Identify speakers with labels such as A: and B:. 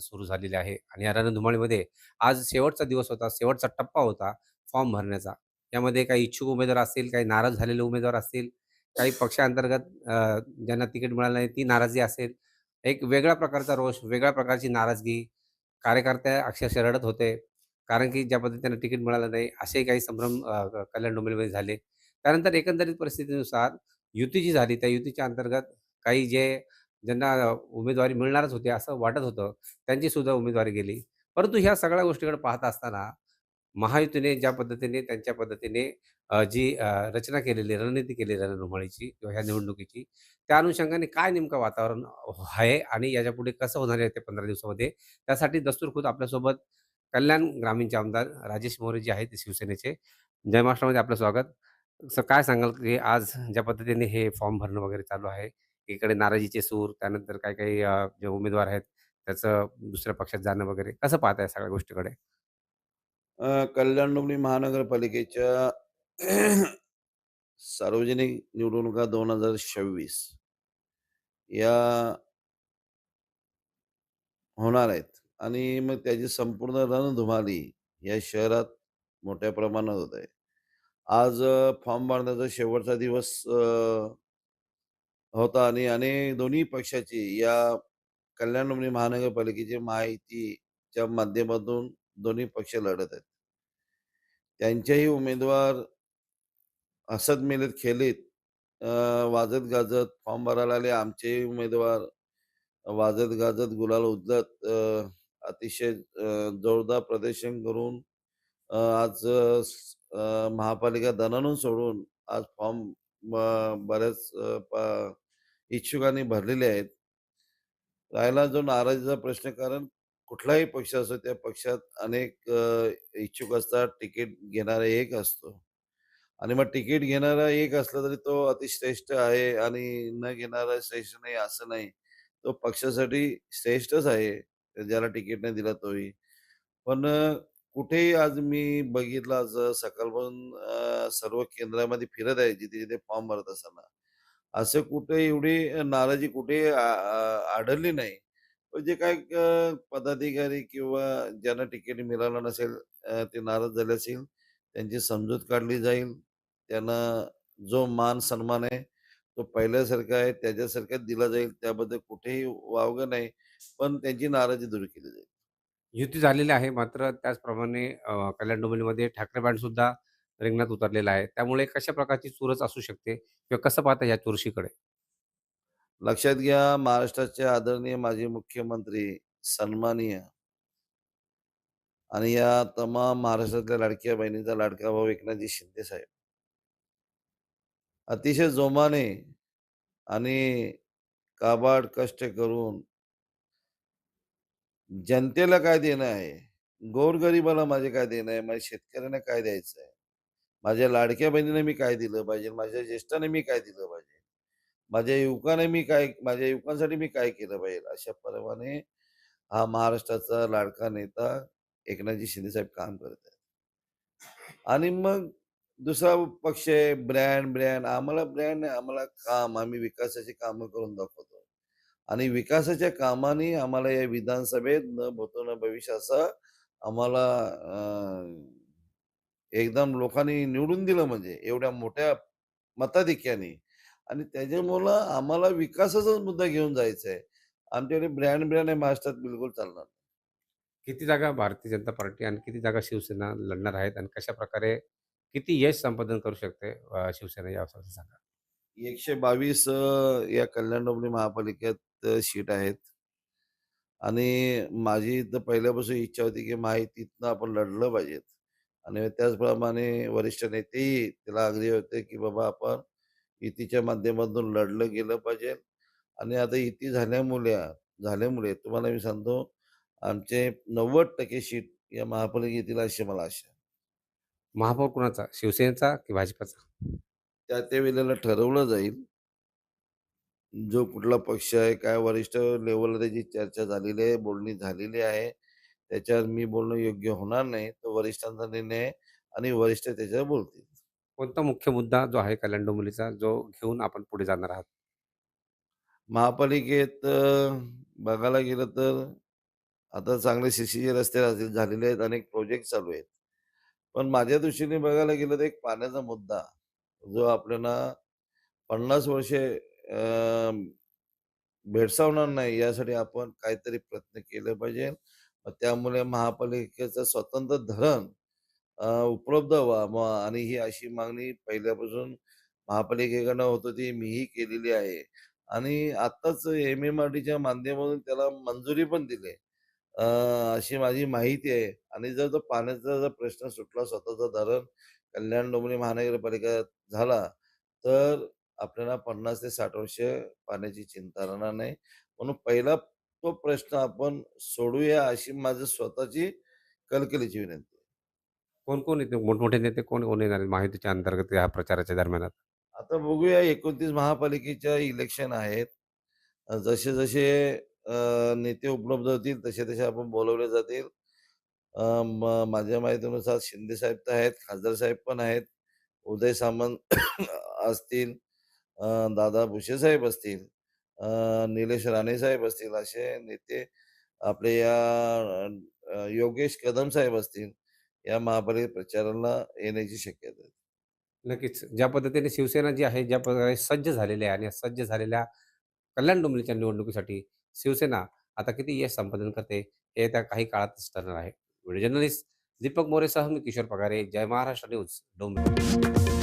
A: सुरू झालेली आहे आणि या रणधुमाळीमध्ये आज शेवटचा दिवस होता, शेवटचा टप्पा होता फॉर्म भरण्याचा. यामध्ये काही इच्छुक उमेदवार असतील, काही नाराज झालेले उमेदवार असतील, काही पक्षांतर्गत ज्यांना तिकीट मिळालं नाही ती नाराजी असेल. एक वेगळ्या प्रकारचा रोष, वेगळ्या प्रकारची नाराजगी, कार्यकर्ते अक्षरशः रडत होते. कारण की ज्या पद्धतीने तिकीट मिळालं नाही, असे काही संभ्रम कल्याण डोंबिवलीमध्ये झाले. त्यानंतर एकंदरीत परिस्थितीनुसार युती जी झाली, त्या युतीच्या अंतर्गत काही ज्यांना उमेदवारी मिळणारच होती असं वाटत होतं, त्यांची सुद्धा उमेदवारी गेली. परंतु ह्या सगळ्या गोष्टीकडे पाहत असताना महायुतीने ज्या पद्धतीने त्यांच्या पद्धतीने जी रचना केलेली आहे, रणनीती केली आहे रणधुमाळीची किंवा ह्या निवडणुकीची, त्या अनुषंगाने काय नेमकं वातावरण आहे आणि याच्यापुढे कसं होणार आहे ते 15 दिवसामध्ये, त्यासाठी दस्तूरखुद आपल्यासोबत कल्याण ग्रामीणचे आमदार राजेश मोरे जे आहेत ते शिवसेनेचे. जय महाराष्ट्रामध्ये आपलं स्वागत. काय सांगाल की आज ज्या पद्धतीने हे फॉर्म भरणं वगैरे चालू आहे, एकीकडे नाराजीचे सूर, त्यानंतर काही-काही जे उमेदवार आहेत त्याचं दुसऱ्या पक्षात जाणं वगैरे, कसं पाहताय सगळ्या गोष्टीकडे?
B: कल्याण डोंबिवली महानगरपालिकेच्या सार्वजनिक निवडणुका 2026 या होणार आहेत आणि मग त्याची संपूर्ण रणधुमाळी या शहरात मोठ्या प्रमाणात होत आहे. आज फॉर्म भरण्याचा शेवटचा दिवस होता आणि दोन्ही पक्षाची या कल्याण डोंबिवली महानगरपालिकेची महायुतीच्या माध्यमातून दोन्ही पक्ष लढत आहेत. त्यांचेही उमेदवार हसत-खेळत खेलीत वाजत-गाजत फॉर्म भरायला आले. आमचेही उमेदवार वाजत-गाजत, गुलाल उधळत अतिशय जोरदार प्रदर्शन करून आज महापालिका दणाणून सोडून आज फॉर्म बऱ्याच इच्छुकांनी भरलेले आहेत. राहिला जो नाराजीचा प्रश्न कारण कुठलाही पक्ष असो त्या पक्षात अनेक इच्छुक असतात. तिकीट घेणारा एक असतो. आणि मग तिकीट घेणारा एक असला तरी तो अतिश्रेष्ठ आहे आणि न घेणारा श्रेष्ठ नाही असं नाही. तो पक्षासाठी श्रेष्ठच आहे. ज्याला तिकीट नाही दिला तोही. पण कुठेही आज मी बघितलं आज सकाळपासून सर्व केंद्रामध्ये फिरत आहे जिथे-जिथे फॉर्म भरत असताना. असं कुठे एवढी नाराजी कुठेही आढळली नाही. पण जे काही पदाधिकारी किंवा ज्यांना तिकीट मिळालं नसेल ते नाराज झाले असतील. त्यांची समजूत काढली जाईल. त्यांना जो मान-सन्मान आहे, तो पहिल्यासारखा आहे, त्याच्यासारखाच दिला जाईल. त्याबद्दल कुठेही वावगं नाही. पण त्यांची नाराजी दूर केली जाईल.
A: युती झालेली आहे. मात्र त्याचप्रमाणे कल्याण डोंबिवलीमध्ये ठाकरे बँडसुद्धा रिंगणात उतरलेला आहे. त्यामुळे कशा प्रकारची चुरस असू शकते किंवा कसं पाहता या चुरशीकडे?
B: लक्षात घ्या, महाराष्ट्राचे आदरणीय माजी मुख्यमंत्री, सन्माननीय आणि या तमाम महाराष्ट्रातल्या लाडक्या बहिणीचा लाडका भाऊ एकनाथजी शिंदे साहेब अतिशय जोमाने आणि काबाड कष्ट करून जनतेला काय देणं आहे? गोरगरिबाला माझे काय देणं आहे? माझ्या शेतकऱ्यांना काय द्यायचं आहे? माझ्या लाडक्या बहिणीला मी काय दिलं पाहिजे? माझ्या ज्येष्ठांना मी काय दिलं पाहिजे? माझ्या युवकांसाठी मी काय केलं पाहिजे? अशा प्रमाणे हा महाराष्ट्राचा लाडका नेता एकनाथजी शिंदेसाहेब काम करत आहेत. आणि मग दुसरा पक्ष आहे ब्रँड. आम्हाला ब्रँड नाही, आम्हाला काम. आम्ही विकासाची कामं करून दाखवतो. आणि विकासाच्या कामाने आम्हाला या विधानसभेत न भूतो न भविष्य असं आम्हाला एकदम लोकांनी निवडून दिलं म्हणजे एवढ्या मोठ्या मताधिक्याने आणि त्याच्यामुळं आम्हाला विकासाचाच मुद्दा घेऊन जायचा आहे. आमच्याकडे ब्रँड आहे महाराष्ट्रात बिलकुल चालणार नाही.
A: किती जागा भारतीय जनता पार्टी आणि किती जागा शिवसेना लढणार आहेत आणि कशाप्रकारे किती यश संपादन करू शकते शिवसेना यावर सांगा?
B: 122 या कल्याण डोंबिवली महापालिकेत सीट आहेत आणि माझी तर पहिल्यापासून इच्छा होती, की महायुतीतनं आपण लढलं पाहिजेत आणि त्याचप्रमाणे वरिष्ठ नेतेही त्याला आग्रही होते, की बाबा आपण युतीच्या माध्यमातून लढलं गेलं पाहिजे आणि आता युती झाल्यामुळे तुम्हाला मी सांगतो, आमचे 90% सीट या महापालिकेत येतील अशी मला आशा आहे.
A: महापौर कुणाचा? शिवसेनेचा की भाजपचा?
B: त्या वेळेला ठरवलं जाईल. जो कुठला पक्ष आहे, काय वरिष्ठ लेव्हलला त्याची चर्चा झालेली आहे, बोलणी झालेली आहे. त्याच्यावर मी बोलणं योग्य होणार नाही. तो वरिष्ठांचा निर्णय आहे आणि वरिष्ठ त्याच्यावर बोलतील.
A: कोणता मुख्य मुद्दा जो आहे कल्याण डोंबिवलीचा जो घेऊन आपण पुढे जाणार आहात?
B: महापालिकेत बघायला गेलं तर आता चांगले सीसीचे रस्ते झालेले आहेत, अनेक प्रोजेक्ट चालू आहेत. पण माझ्या दृष्टीने बघायला गेलं तर एक पाण्याचा मुद्दा, जो आपल्याला 50 वर्षे अ, भेडसावणार नाही यासाठी आपण काहीतरी प्रयत्न केले पाहिजे. त्यामुळे महापालिकेचं स्वतंत्र धरण उपलब्ध व्हावं आणि ही अशी मागणी पहिल्यापासून महापालिकेकडनं होत होती. मीही केलेली आहे आणि आत्ताच एम-एम-आर-डीच्या माध्यमातून त्याला मंजुरी पण दिली अ, अशी माझी माहिती आहे आणि जर तो पाण्याचा जर प्रश्न सुटला, स्वतःचं धरण कल्याण डोंबिवली महानगरपालिका झाला, तर आपल्याला 50 ते 60 वर्ष पाण्याची चिंता राहणार नाही. म्हणून पहिला तो प्रश्न आपण सोडवूया अशी माझी स्वतःची कळकळीची विनंती आहे.
A: कोण-कोण येते मोठमोठे नेते कोण-कोण येणार आहेत महायुतीच्या अंतर्गत या प्रचाराच्या दरम्यान आता?
B: आता बघूया 29 महापालिकेच्या इलेक्शन आहेत. जसे-जसे नेते उपलब्ध होतील तसे-तसे आपण बोलावले जातील. माझ्या माहितीनुसार शिंदे साहेब तर आहेत, खासदार साहेब पण आहेत, उदय सामंत असतील, अ, दादा भुसे साहेब असतील, निलेश राणे साहेब असतील, असे नेते आपले या योगेश कदम साहेब असतील, या महापालिकेत प्रचाराला येण्याची शक्यता आहे.
A: नक्कीच. ज्या पद्धतीने शिवसेना जी आहे, ज्या प्रकारे सज्ज झालेली आहे आणि या सज्ज झालेल्या कल्याण डोंबिवलीच्या निवडणुकीसाठी शिवसेना आता किती यश संपादन करते, हे येत्या काही काळातच ठरणार आहे. व्हिडिओ जर्नलिस्ट दीपक मोरेसह मी किशोर पगारे, जय महाराष्ट्र न्यूज, डोंबिवली.